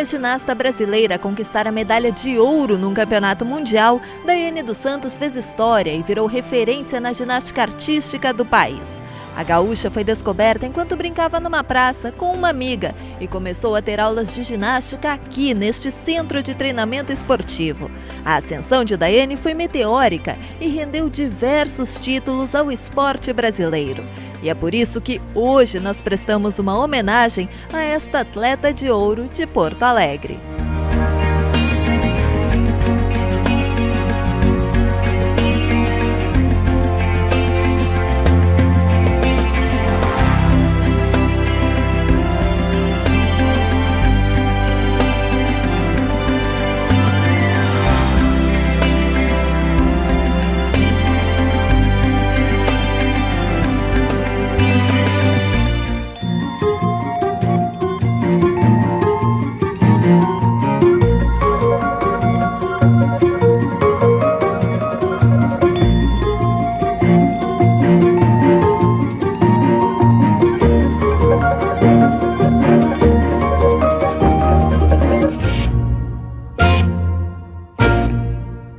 primeira ginasta brasileira a conquistar a medalha de ouro num campeonato mundial, Daiane dos Santos fez história e virou referência na ginástica artística do país. A gaúcha foi descoberta enquanto brincava numa praça com uma amiga e começou a ter aulas de ginástica aqui, neste centro de treinamento esportivo. A ascensão de Daiane foi meteórica e rendeu diversos títulos ao esporte brasileiro. E é por isso que hoje nós prestamos uma homenagem a esta atleta de ouro de Porto Alegre.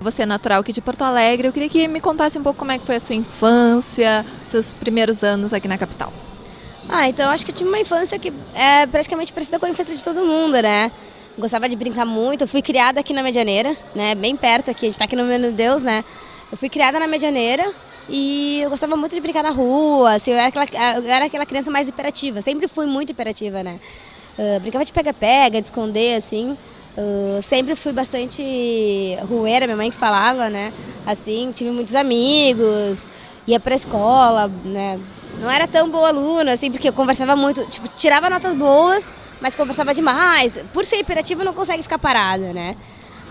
Você é natural aqui de Porto Alegre, eu queria que me contasse um pouco como é que foi a sua infância, seus primeiros anos aqui na capital. Então acho que eu tive uma infância que é praticamente parecida com a infância de todo mundo, né? Gostava de brincar muito, eu fui criada aqui na Medianeira, né? Bem perto aqui, a gente tá aqui no Menino Deus, né? Eu fui criada na Medianeira e eu gostava muito de brincar na rua, assim, eu era aquela criança mais hiperativa, sempre fui muito hiperativa, né? Brincava de pega-pega, de esconder, assim. Sempre fui bastante rueira, minha mãe que falava, né? Assim, tive muitos amigos, ia pra escola, né? Não era tão boa aluna, assim, porque eu conversava muito, tipo, tirava notas boas, mas conversava demais. Por ser hiperativa, não consegue ficar parada, né?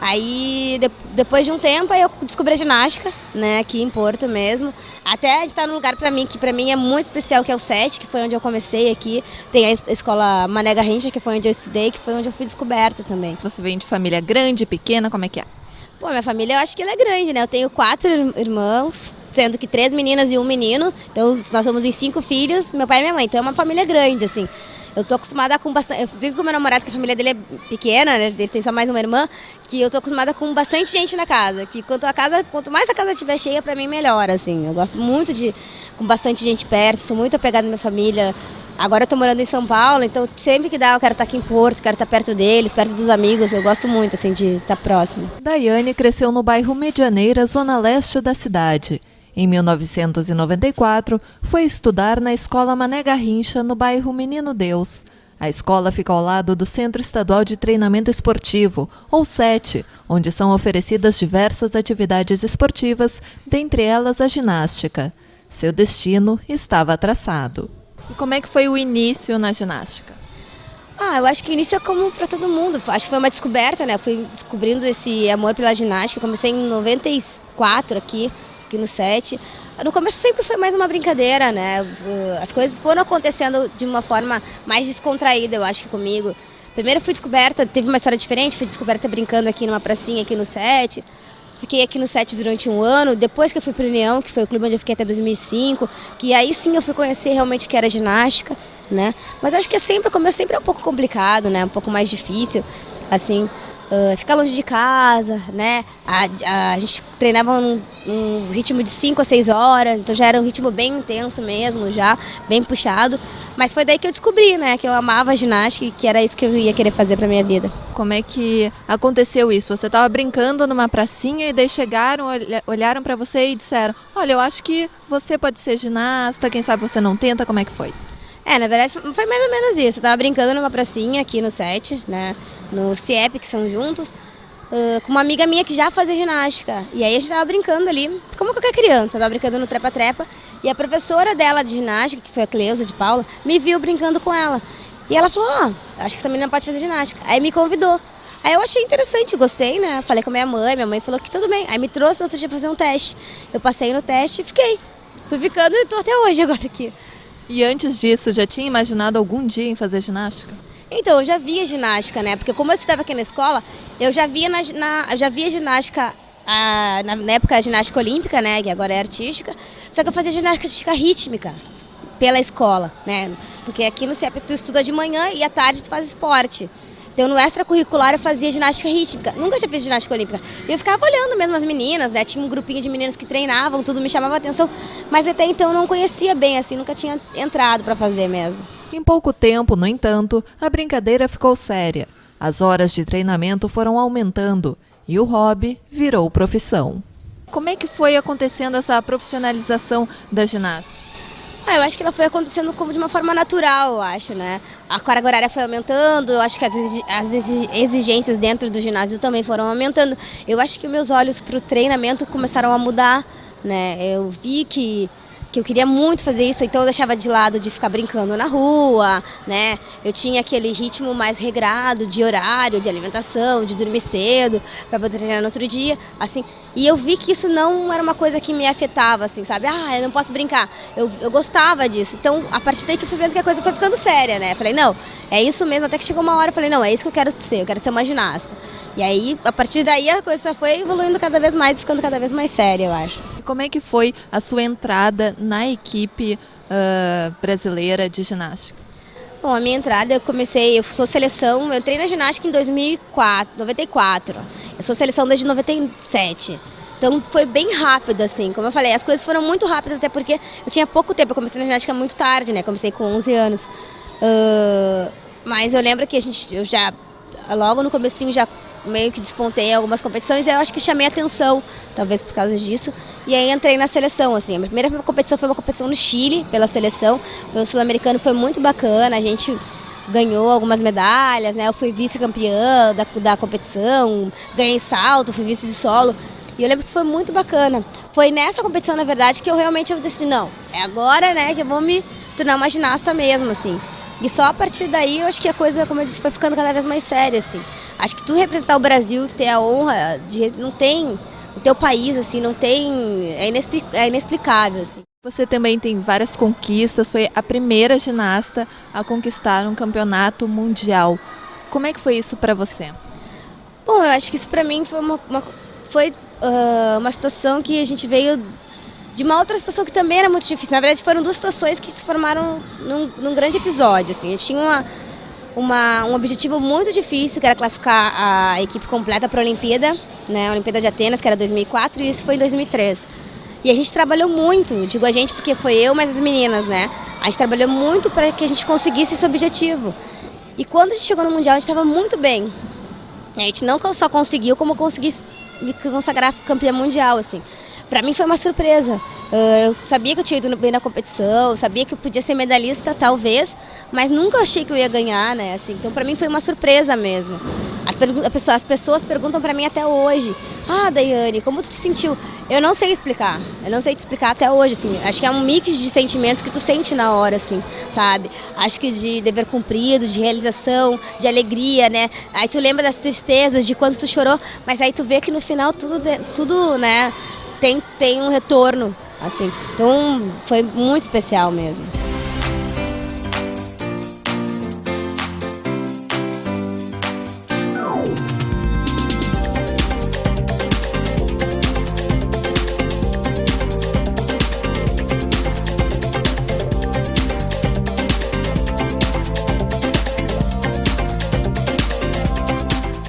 Aí, depois de um tempo, aí eu descobri a ginástica, né, aqui em Porto mesmo. Até a gente tá num lugar que pra mim é muito especial, que é o SET, que foi onde eu comecei aqui. Tem a escola Mané Garrincha, que foi onde eu estudei, que foi onde eu fui descoberta também. Você vem de família grande, pequena, como é que é? Pô, minha família eu acho que ela é grande, né? Eu tenho 4 irmãos, sendo que 3 meninas e 1 menino. Então nós somos em 5 filhos, meu pai e minha mãe. Então é uma família grande, assim. Eu tô acostumada com bastante... Eu fico com meu namorado, que a família dele é pequena, né? Ele tem só mais uma irmã, que eu tô acostumada com bastante gente na casa. Que quanto mais a casa estiver cheia, pra mim, melhor, assim. Eu gosto muito com bastante gente perto, sou muito apegada à minha família. Agora eu tô morando em São Paulo, então sempre que dá eu quero estar aqui em Porto, quero estar perto deles, perto dos amigos. Eu gosto muito, assim, de estar próximo. Daiane cresceu no bairro Medianeira, zona leste da cidade. Em 1994, foi estudar na Escola Mané Garrincha, no bairro Menino Deus. A escola fica ao lado do Centro Estadual de Treinamento Esportivo, ou SET, onde são oferecidas diversas atividades esportivas, dentre elas a ginástica. Seu destino estava traçado. E como é que foi o início na ginástica? Eu acho que o início é como para todo mundo. Acho que foi uma descoberta, né? Eu fui descobrindo esse amor pela ginástica. Comecei em 94 aqui no SET. No começo sempre foi mais uma brincadeira, né? As coisas foram acontecendo de uma forma mais descontraída, eu acho que comigo. Primeiro fui descoberta, teve uma história diferente, fui descoberta brincando aqui numa pracinha aqui no SET. Fiquei aqui no SET durante 1 ano, depois que eu fui para o União, que foi o clube onde eu fiquei até 2005, que aí sim eu fui conhecer realmente o que era ginástica, né? Mas acho que o começo sempre é um pouco complicado, né? Um pouco mais difícil, assim. Ficar longe de casa, né? A gente treinava num ritmo de 5 a 6 horas, então já era um ritmo bem intenso mesmo, já bem puxado. Mas foi daí que eu descobri, né? Que eu amava a ginástica e que era isso que eu ia querer fazer pra minha vida. Como é que aconteceu isso? Você estava brincando numa pracinha e daí chegaram, olharam pra você e disseram: olha, eu acho que você pode ser ginasta, quem sabe você não tenta, como é que foi? Na verdade foi mais ou menos isso. Eu tava brincando numa pracinha aqui no SET, né? No CIEP, que são juntos, com uma amiga minha que já fazia ginástica. E aí a gente tava brincando ali, como qualquer criança, tava brincando no trepa-trepa. E a professora dela de ginástica, que foi a Cleusa de Paula, me viu brincando com ela. E ela falou: acho que essa menina pode fazer ginástica. Aí me convidou. Aí eu achei interessante, gostei, né? Falei com a minha mãe falou que tudo bem. Aí me trouxe outro dia pra fazer um teste. Eu passei no teste e fiquei. Fui ficando e tô até hoje agora aqui. E antes disso, já tinha imaginado algum dia em fazer ginástica? Então, eu já via ginástica, né? Porque como eu estudava aqui na escola, eu já via, já via ginástica, na época a ginástica olímpica, né? Que agora é artística. Só que eu fazia ginástica rítmica pela escola, né? Porque aqui no CIEP tu estuda de manhã e à tarde tu faz esporte. Então, no extracurricular, eu fazia ginástica rítmica. Nunca tinha feito ginástica olímpica. E eu ficava olhando mesmo as meninas, né? Tinha um grupinho de meninas que treinavam, tudo me chamava a atenção. Mas até então eu não conhecia bem, assim, nunca tinha entrado para fazer mesmo. Em pouco tempo, no entanto, a brincadeira ficou séria. As horas de treinamento foram aumentando e o hobby virou profissão. Como é que foi acontecendo essa profissionalização da ginástica? Eu acho que ela foi acontecendo como de uma forma natural, eu acho, né? A carga horária foi aumentando, eu acho que as exigências dentro do ginásio também foram aumentando. Eu acho que meus olhos para o treinamento começaram a mudar, né? Eu vi que eu queria muito fazer isso, então eu deixava de lado de ficar brincando na rua, né? Eu tinha aquele ritmo mais regrado de horário, de alimentação, de dormir cedo, para poder treinar no outro dia, assim. E eu vi que isso não era uma coisa que me afetava, assim, sabe? Eu não posso brincar. Eu gostava disso. Então, a partir daí que eu fui vendo que a coisa foi ficando séria, né? Eu falei, não, é isso mesmo. Até que chegou uma hora, eu falei, não, é isso que eu quero ser uma ginasta. E aí, a partir daí, a coisa foi evoluindo cada vez mais, ficando cada vez mais séria, eu acho. E como é que foi a sua entrada na equipe brasileira de ginástica? Bom, a minha entrada, eu sou seleção, eu entrei na ginástica em 94. Eu sou seleção desde 97. Então foi bem rápido, assim. Como eu falei, as coisas foram muito rápidas, até porque eu tinha pouco tempo. Eu comecei na ginástica muito tarde, né? Comecei com 11 anos. Mas eu lembro que eu já, logo no comecinho, já meio que despontei em algumas competições e eu acho que chamei atenção, talvez por causa disso. E aí entrei na seleção, assim. A minha primeira competição foi uma competição no Chile, pela seleção. O sul-americano foi muito bacana, a gente ganhou algumas medalhas, né? Eu fui vice-campeã da competição, ganhei salto, fui vice de solo. E eu lembro que foi muito bacana. Foi nessa competição, na verdade, que eu decidi, não, é agora, né, que eu vou me tornar uma ginasta mesmo, assim. E só a partir daí, eu acho que a coisa, como eu disse, foi ficando cada vez mais séria, assim. Acho que tu representar o Brasil, ter a honra de... Não tem... O teu país, assim, não tem... É inexplicável, assim. Você também tem várias conquistas, foi a primeira ginasta a conquistar um campeonato mundial. Como é que foi isso para você? Bom, eu acho que isso para mim foi uma situação que a gente veio de uma outra situação que também era muito difícil. Na verdade, foram duas situações que se formaram num grande episódio, assim. A gente tinha um objetivo muito difícil, que era classificar a equipe completa para a Olimpíada, né? A Olimpíada de Atenas, que era 2004, e isso foi em 2003. E a gente trabalhou muito, digo a gente porque foi eu, mas as meninas, né? A gente trabalhou muito para que a gente conseguisse esse objetivo. E quando a gente chegou no Mundial, a gente estava muito bem. A gente não só conseguiu, como consegui me consagrar campeã mundial, assim. Para mim foi uma surpresa. Eu sabia que eu tinha ido bem na competição, sabia que eu podia ser medalhista, talvez, mas nunca achei que eu ia ganhar, né? Assim, então, para mim foi uma surpresa mesmo. As pessoas perguntam para mim até hoje: Daiane, como tu te sentiu? Eu não sei explicar. Eu não sei te explicar até hoje, assim. Acho que é um mix de sentimentos que tu sente na hora, assim, sabe? Acho que de dever cumprido, de realização, de alegria, né? Aí tu lembra das tristezas, de quando tu chorou, mas aí tu vê que no final tudo, né? Tem um retorno, assim. Então, foi muito especial mesmo.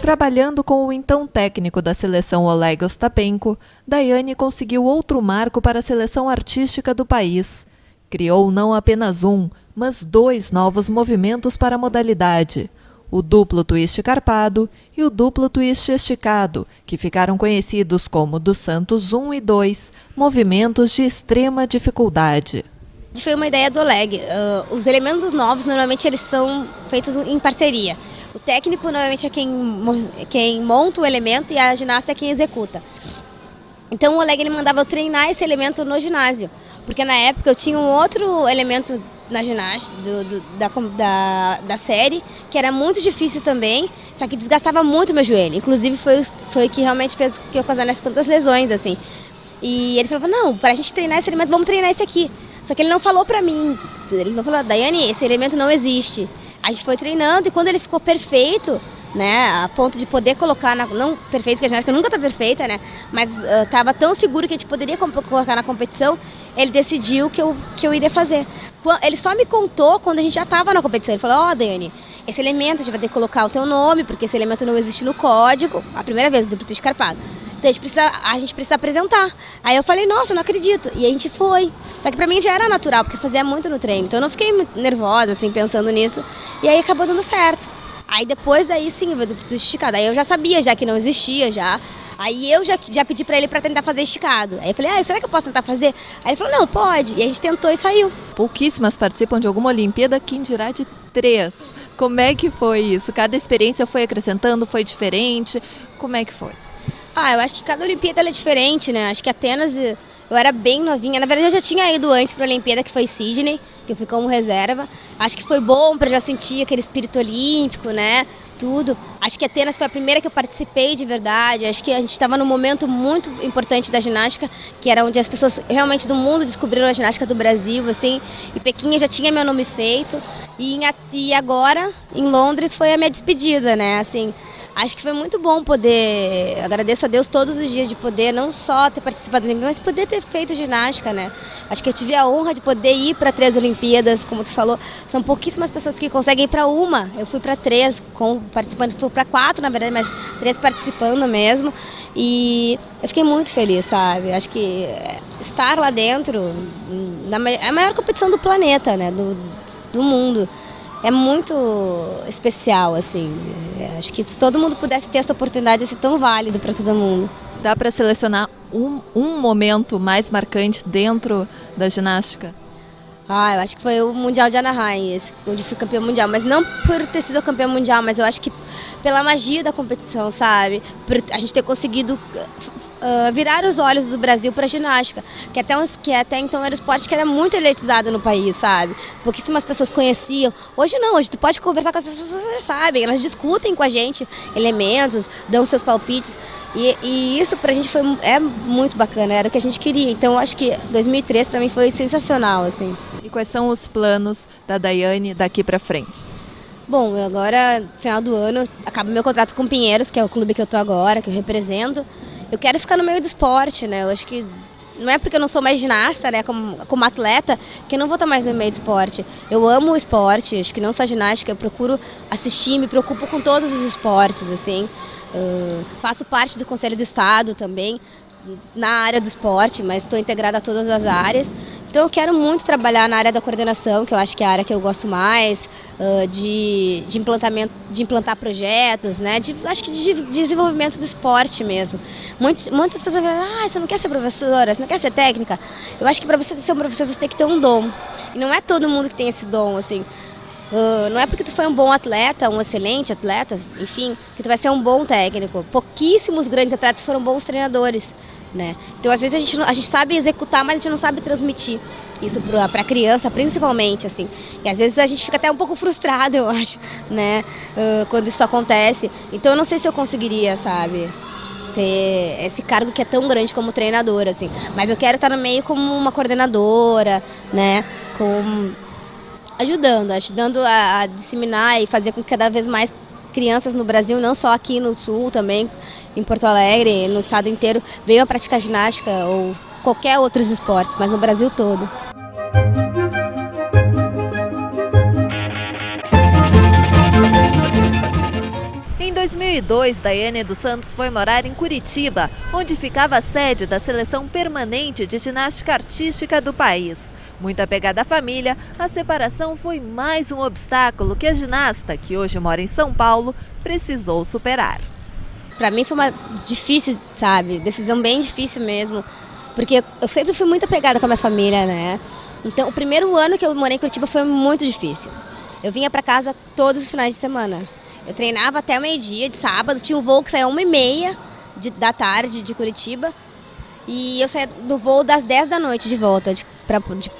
Trabalhando com o então técnico da seleção Oleg Ostapenko, Daiane conseguiu outro marco para a seleção artística do país. Criou não apenas mas 2 novos movimentos para a modalidade, o duplo twist carpado e o duplo twist esticado, que ficaram conhecidos como dos Santos 1 e 2, movimentos de extrema dificuldade. Foi uma ideia do Oleg. Os elementos novos, normalmente, eles são feitos em parceria. O técnico, normalmente, é quem monta o elemento e a ginasta é quem executa. Então, o Oleg ele mandava eu treinar esse elemento no ginásio. Porque, na época, eu tinha um outro elemento na ginástica da série, que era muito difícil também, só que desgastava muito meu joelho. Inclusive, foi que realmente fez que eu causasse tantas lesões, assim. E ele falou, não, para a gente treinar esse elemento, vamos treinar esse aqui. Só que ele não falou pra mim, ele não falou, Daiane, esse elemento não existe. A gente foi treinando e quando ele ficou perfeito, né, a ponto de poder colocar, não perfeito, porque a ginástica nunca tá perfeita, né, mas estava tão seguro que a gente poderia colocar na competição, ele decidiu que eu iria fazer. Ele só me contou quando a gente já estava na competição. Ele falou, Daiane, esse elemento a gente vai ter que colocar o teu nome, porque esse elemento não existe no código, a primeira vez, do Brito Escarpado. Então a gente precisa apresentar. Aí eu falei, nossa, não acredito. E a gente foi. Só que pra mim já era natural, porque fazia muito no treino. Então eu não fiquei muito nervosa, assim, pensando nisso. E aí acabou dando certo. Aí depois daí sim, do esticado. Aí eu já sabia já que não existia já. Aí eu já pedi pra ele pra tentar fazer esticado. Aí eu falei, será que eu posso tentar fazer? Aí ele falou, não, pode. E a gente tentou e saiu. Pouquíssimas participam de alguma Olimpíada, quem dirá de 3. Como é que foi isso? Cada experiência foi acrescentando, foi diferente? Como é que foi? Eu acho que cada Olimpíada ela é diferente, né? Acho que Atenas eu era bem novinha. Na verdade, eu já tinha ido antes para a Olimpíada, que foi Sydney, que eu fui como reserva. Acho que foi bom para já sentir aquele espírito olímpico, né? Tudo. Acho que Atenas foi a primeira que eu participei de verdade. Acho que a gente estava num momento muito importante da ginástica, que era onde as pessoas realmente do mundo descobriram a ginástica do Brasil, assim. E Pequim eu já tinha meu nome feito. E agora, em Londres, foi a minha despedida, né? Assim, acho que foi muito bom poder... Agradeço a Deus todos os dias de poder não só ter participado da Olimpíada, mas poder ter feito ginástica, né? Acho que eu tive a honra de poder ir para 3 Olimpíadas, como tu falou. São pouquíssimas pessoas que conseguem ir para uma. Eu fui para 3, participando, fui para 4, na verdade, mas 3 participando mesmo. E eu fiquei muito feliz, sabe? Acho que estar lá dentro, é a maior competição do planeta, né? Do mundo. É muito especial, assim. Acho que se todo mundo pudesse ter essa oportunidade, ia ser tão válido para todo mundo. Dá para selecionar um momento mais marcante dentro da ginástica? Eu acho que foi o Mundial de Anaheim, onde fui campeã mundial. Mas não por ter sido campeã mundial, mas eu acho que pela magia da competição, sabe? Por a gente ter conseguido virar os olhos do Brasil para a ginástica, que até então era um esporte que era muito elitizado no país, sabe? Pouquíssimas pessoas conheciam. Hoje não, hoje tu pode conversar com as pessoas, elas sabem, elas discutem com a gente elementos, dão seus palpites. E isso pra gente é muito bacana, era o que a gente queria. Então eu acho que 2003 pra mim foi sensacional, assim. E quais são os planos da Daiane daqui pra frente? Bom, agora, no final do ano, acaba meu contrato com o Pinheiros, que é o clube que eu tô agora, que eu represento. Eu quero ficar no meio do esporte, né? Eu acho que não é porque eu não sou mais ginasta, né, como atleta, que eu não vou estar mais no meio do esporte. Eu amo o esporte, acho que não só a ginástica, eu procuro assistir, me preocupo com todos os esportes, assim. Faço parte do Conselho do Estado também, na área do esporte, mas estou integrada a todas as áreas. Então eu quero muito trabalhar na área da coordenação, que eu acho que é a área que eu gosto mais, de implantar projetos, né? Acho que de desenvolvimento do esporte mesmo. Muitas pessoas falam, você não quer ser professora, você não quer ser técnica? Eu acho que para você ser um professor você tem que ter um dom. E não é todo mundo que tem esse dom, assim. Não é porque tu foi um bom atleta, um excelente atleta, enfim, que tu vai ser um bom técnico. Pouquíssimos grandes atletas foram bons treinadores, né? Então, às vezes, a gente sabe executar, mas a gente não sabe transmitir isso para a criança, principalmente, assim. E, às vezes, a gente fica até um pouco frustrado, eu acho, né? Quando isso acontece. Então, eu não sei se eu conseguiria, sabe, ter esse cargo que é tão grande como treinador, assim. Mas eu quero estar no meio como uma coordenadora, né? Ajudando a disseminar e fazer com que cada vez mais crianças no Brasil, não só aqui no Sul, também em Porto Alegre, no estado inteiro, venham a praticar ginástica ou qualquer outros esportes, mas no Brasil todo. Em 2002, Daiane dos Santos foi morar em Curitiba, onde ficava a sede da seleção permanente de ginástica artística do país. Muito apegada à família, a separação foi mais um obstáculo que a ginasta, que hoje mora em São Paulo, precisou superar. Para mim foi uma difícil, sabe? Decisão bem difícil mesmo, porque eu sempre fui muito apegada com a minha família, né? Então, o primeiro ano que eu morei em Curitiba foi muito difícil. Eu vinha para casa todos os finais de semana. Eu treinava até meio-dia de sábado, tinha um voo que saía 1h30 da tarde de Curitiba. E eu saía do voo das 10 da noite de volta, de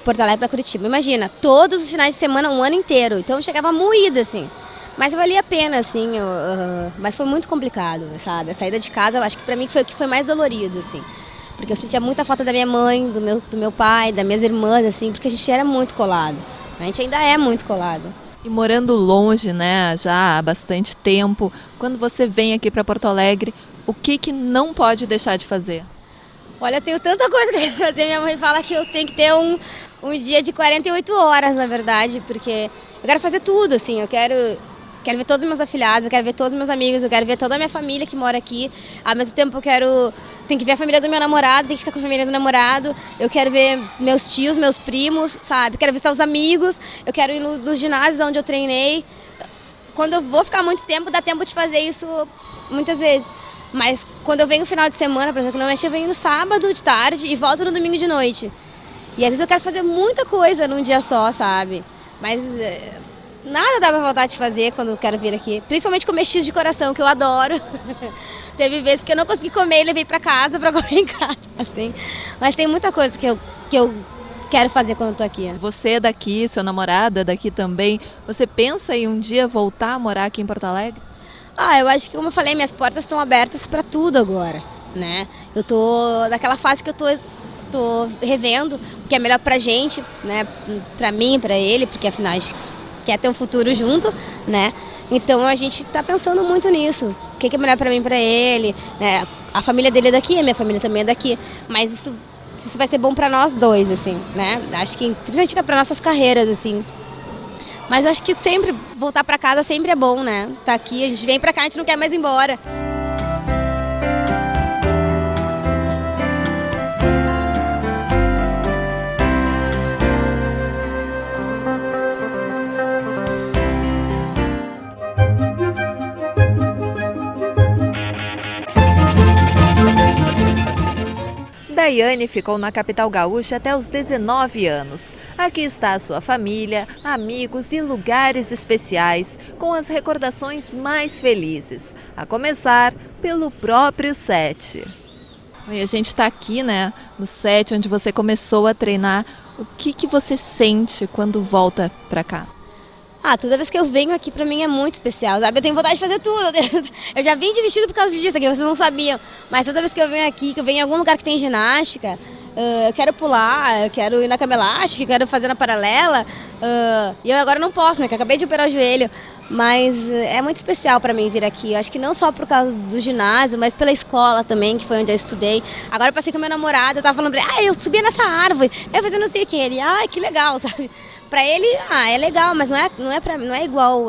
Porto Alegre para Curitiba. Imagina, todos os finais de semana, um ano inteiro. Então eu chegava moída, assim. Mas valia a pena, assim. Mas foi muito complicado, sabe? A saída de casa, eu acho que para mim foi o que foi mais dolorido, assim. Porque eu sentia muita falta da minha mãe, do meu pai, das minhas irmãs, assim. Porque a gente era muito colado. A gente ainda é muito colado. E morando longe, né, já há bastante tempo, quando você vem aqui para Porto Alegre, o que não pode deixar de fazer? Olha, eu tenho tanta coisa que eu quero fazer. Minha mãe fala que eu tenho que ter um dia de 48 horas, na verdade, porque eu quero fazer tudo, assim. Eu quero ver todos os meus afilhados, eu quero ver todos os meus amigos, eu quero ver toda a minha família que mora aqui. Ao mesmo tempo, tenho que ver a família do meu namorado, tenho que ficar com a família do namorado. Eu quero ver meus tios, meus primos, sabe? Quero visitar os amigos, eu quero ir nos ginásios onde eu treinei. Quando eu vou ficar muito tempo, dá tempo de fazer isso muitas vezes. Mas quando eu venho no final de semana, por exemplo, normalmente eu venho no sábado de tarde e volto no domingo de noite. E às vezes eu quero fazer muita coisa num dia só, sabe? Mas nada dá pra vontade de fazer quando eu quero vir aqui. Principalmente comer X de coração, que eu adoro. Teve vezes que eu não consegui comer e levei pra casa pra comer em casa, assim. Mas tem muita coisa que eu quero fazer quando eu tô aqui. Você é daqui, seu namorado é daqui também. Você pensa em um dia voltar a morar aqui em Porto Alegre? Eu acho que, como eu falei, minhas portas estão abertas pra tudo agora, né? Eu tô naquela fase que eu tô revendo o que é melhor pra gente, né? Pra mim, pra ele, porque afinal a gente quer ter um futuro junto, né? Então a gente tá pensando muito nisso. O que é melhor pra mim e pra ele, né? A família dele é daqui, a minha família também é daqui. Mas isso vai ser bom pra nós dois, assim, né? Acho que principalmente pra nossas carreiras, assim. Mas eu acho que sempre voltar pra casa sempre é bom, né? Tá aqui, a gente vem pra cá, a gente não quer mais ir embora. Daiane ficou na capital gaúcha até os 19 anos. Aqui está a sua família, amigos e lugares especiais, com as recordações mais felizes. A começar pelo próprio set. E a gente está aqui, né, no set onde você começou a treinar. O que você sente quando volta para cá? Toda vez que eu venho aqui pra mim é muito especial, sabe? Eu tenho vontade de fazer tudo. Eu já vim de vestido por causa disso aqui, vocês não sabiam. Mas toda vez que eu venho aqui, que eu venho em algum lugar que tem ginástica, eu quero pular, eu quero ir na cama elástica, eu quero fazer na paralela. E eu agora não posso, né? Que eu acabei de operar o joelho. Mas é muito especial pra mim vir aqui. Eu acho que não só por causa do ginásio, mas pela escola também, que foi onde eu estudei. Agora eu passei com meu namorado, eu tava falando pra ele, eu subia nessa árvore, eu fazia não sei o que. Ele, que legal, sabe? Pra ele, é legal, mas não é igual,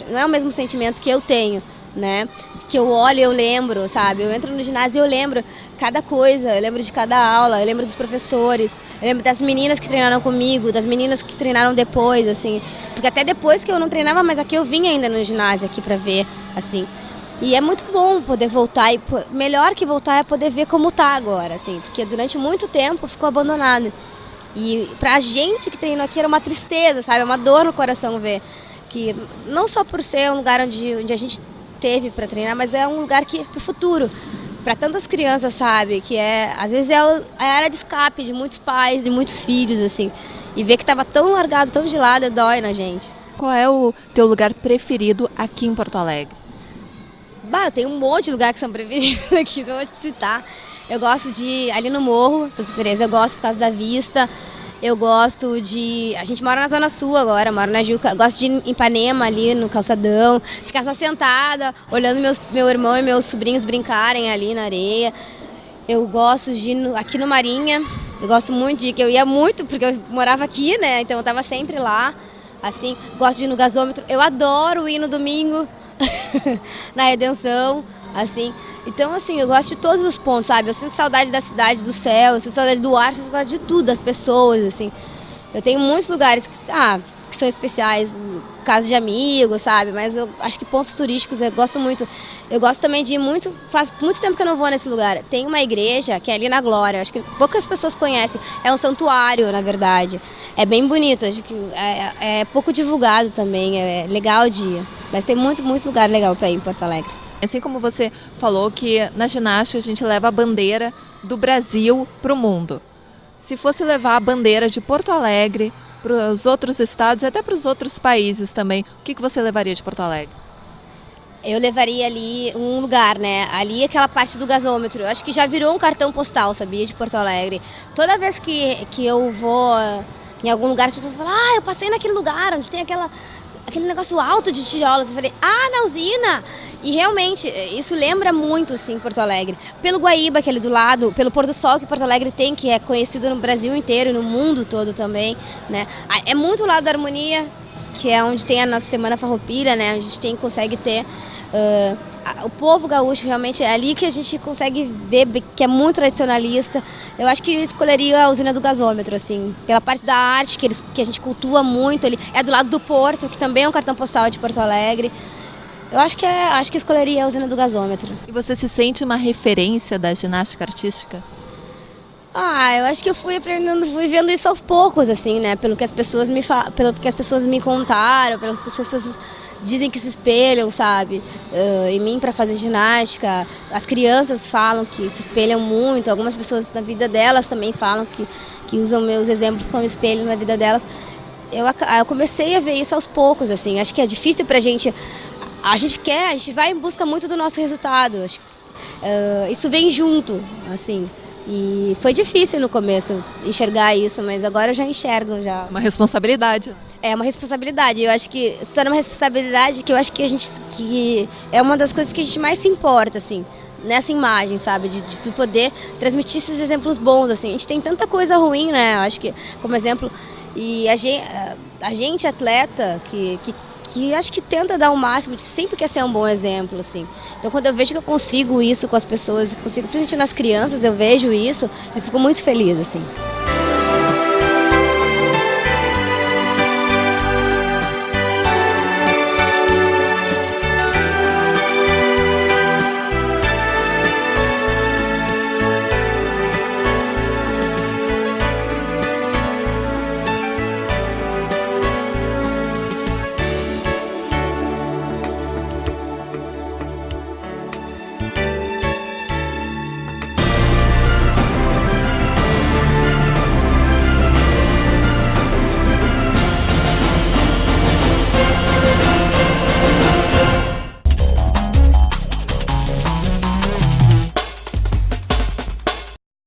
não é o mesmo sentimento que eu tenho, né? Que eu olho e eu lembro, sabe? Eu entro no ginásio e eu lembro cada coisa, eu lembro de cada aula, eu lembro dos professores, eu lembro das meninas que treinaram comigo, das meninas que treinaram depois, assim. Porque até depois que eu não treinava, mas aqui eu vim ainda no ginásio aqui pra ver, assim. E é muito bom poder voltar, e melhor que voltar é poder ver como tá agora, assim. Porque durante muito tempo ficou abandonado. E pra gente que treinou aqui era uma tristeza, sabe? É uma dor no coração ver que não só por ser um lugar onde a gente teve para treinar, mas é um lugar que pro futuro, para tantas crianças, sabe? Que às vezes é a área de escape de muitos pais, de muitos filhos, assim. E ver que tava tão largado, tão de lado, dói na gente. Qual é o teu lugar preferido aqui em Porto Alegre? Eu tenho um monte de lugar que são preferidos aqui, então eu vou te citar. Eu gosto de ir ali no Morro, Santa Teresa, eu gosto por causa da vista. Eu gosto de... A gente mora na Zona Sul agora, moro na Juca. Eu gosto de ir em Ipanema, ali no calçadão, ficar só sentada, olhando meu irmão e meus sobrinhos brincarem ali na areia. Eu gosto de ir aqui no Marinha. Eu gosto muito de ir, que eu ia muito, porque eu morava aqui, né? Então eu estava sempre lá, assim. Gosto de ir no gasômetro. Eu adoro ir no domingo, na Redenção, assim. Então, assim, eu gosto de todos os pontos, sabe? Eu sinto saudade da cidade, do céu, eu sinto saudade do ar, eu sinto saudade de tudo, das pessoas, assim. Eu tenho muitos lugares que são especiais, casa de amigos, sabe? Mas eu acho que pontos turísticos eu gosto muito. Eu gosto também de ir muito... Faz muito tempo que eu não vou nesse lugar. Tem uma igreja que é ali na Glória, acho que poucas pessoas conhecem. É um santuário, na verdade. É bem bonito, acho que é pouco divulgado também, é legal de ir. Mas tem muito lugar legal para ir em Porto Alegre. Assim como você falou que na ginástica a gente leva a bandeira do Brasil para o mundo. Se fosse levar a bandeira de Porto Alegre para os outros estados e até para os outros países também, o que você levaria de Porto Alegre? Eu levaria ali um lugar, né? Ali aquela parte do gasômetro. Eu acho que já virou um cartão postal, sabia? De Porto Alegre. Toda vez que eu vou em algum lugar, as pessoas falam, eu passei naquele lugar onde tem aquele negócio alto de tijolos. Eu falei, na usina! E realmente, isso lembra muito, assim, Porto Alegre. Pelo Guaíba, que é ali do lado, pelo pôr do sol que Porto Alegre tem, que é conhecido no Brasil inteiro e no mundo todo também, né? É muito o lado da harmonia, que é onde tem a nossa Semana Farroupilha, né? Onde a gente consegue ter... o povo gaúcho, realmente, é ali que a gente consegue ver que é muito tradicionalista. Eu acho que eu escolheria a usina do gasômetro, assim, pela parte da arte que a gente cultua muito ali. É do lado do Porto, que também é um cartão postal de Porto Alegre. Eu acho que escolheria a usina do gasômetro. E você se sente uma referência da ginástica artística? Eu acho que eu fui aprendendo, fui vendo isso aos poucos, assim, né? Pelo que as pessoas pelo que as pessoas me contaram, pelo que as pessoas dizem que se espelham, sabe? Em mim para fazer ginástica. As crianças falam que se espelham muito. Algumas pessoas na vida delas também falam que usam meus exemplos como espelho na vida delas. Eu comecei a ver isso aos poucos, assim. Acho que é difícil pra gente. A gente vai em busca muito do nosso resultado. Isso vem junto, assim. E foi difícil no começo enxergar isso, mas agora eu já enxergo já. Uma responsabilidade. É uma responsabilidade. Eu acho que se torna uma responsabilidade que eu acho que é uma das coisas que a gente mais se importa, assim, nessa imagem, sabe? De tu poder transmitir esses exemplos bons, assim. A gente tem tanta coisa ruim, né? Eu acho que, como exemplo, e a gente atleta que acho que tenta dar o máximo, sempre quer ser um bom exemplo, assim. Então, quando eu vejo que eu consigo isso com as pessoas, principalmente nas crianças, eu vejo isso, eu fico muito feliz, assim.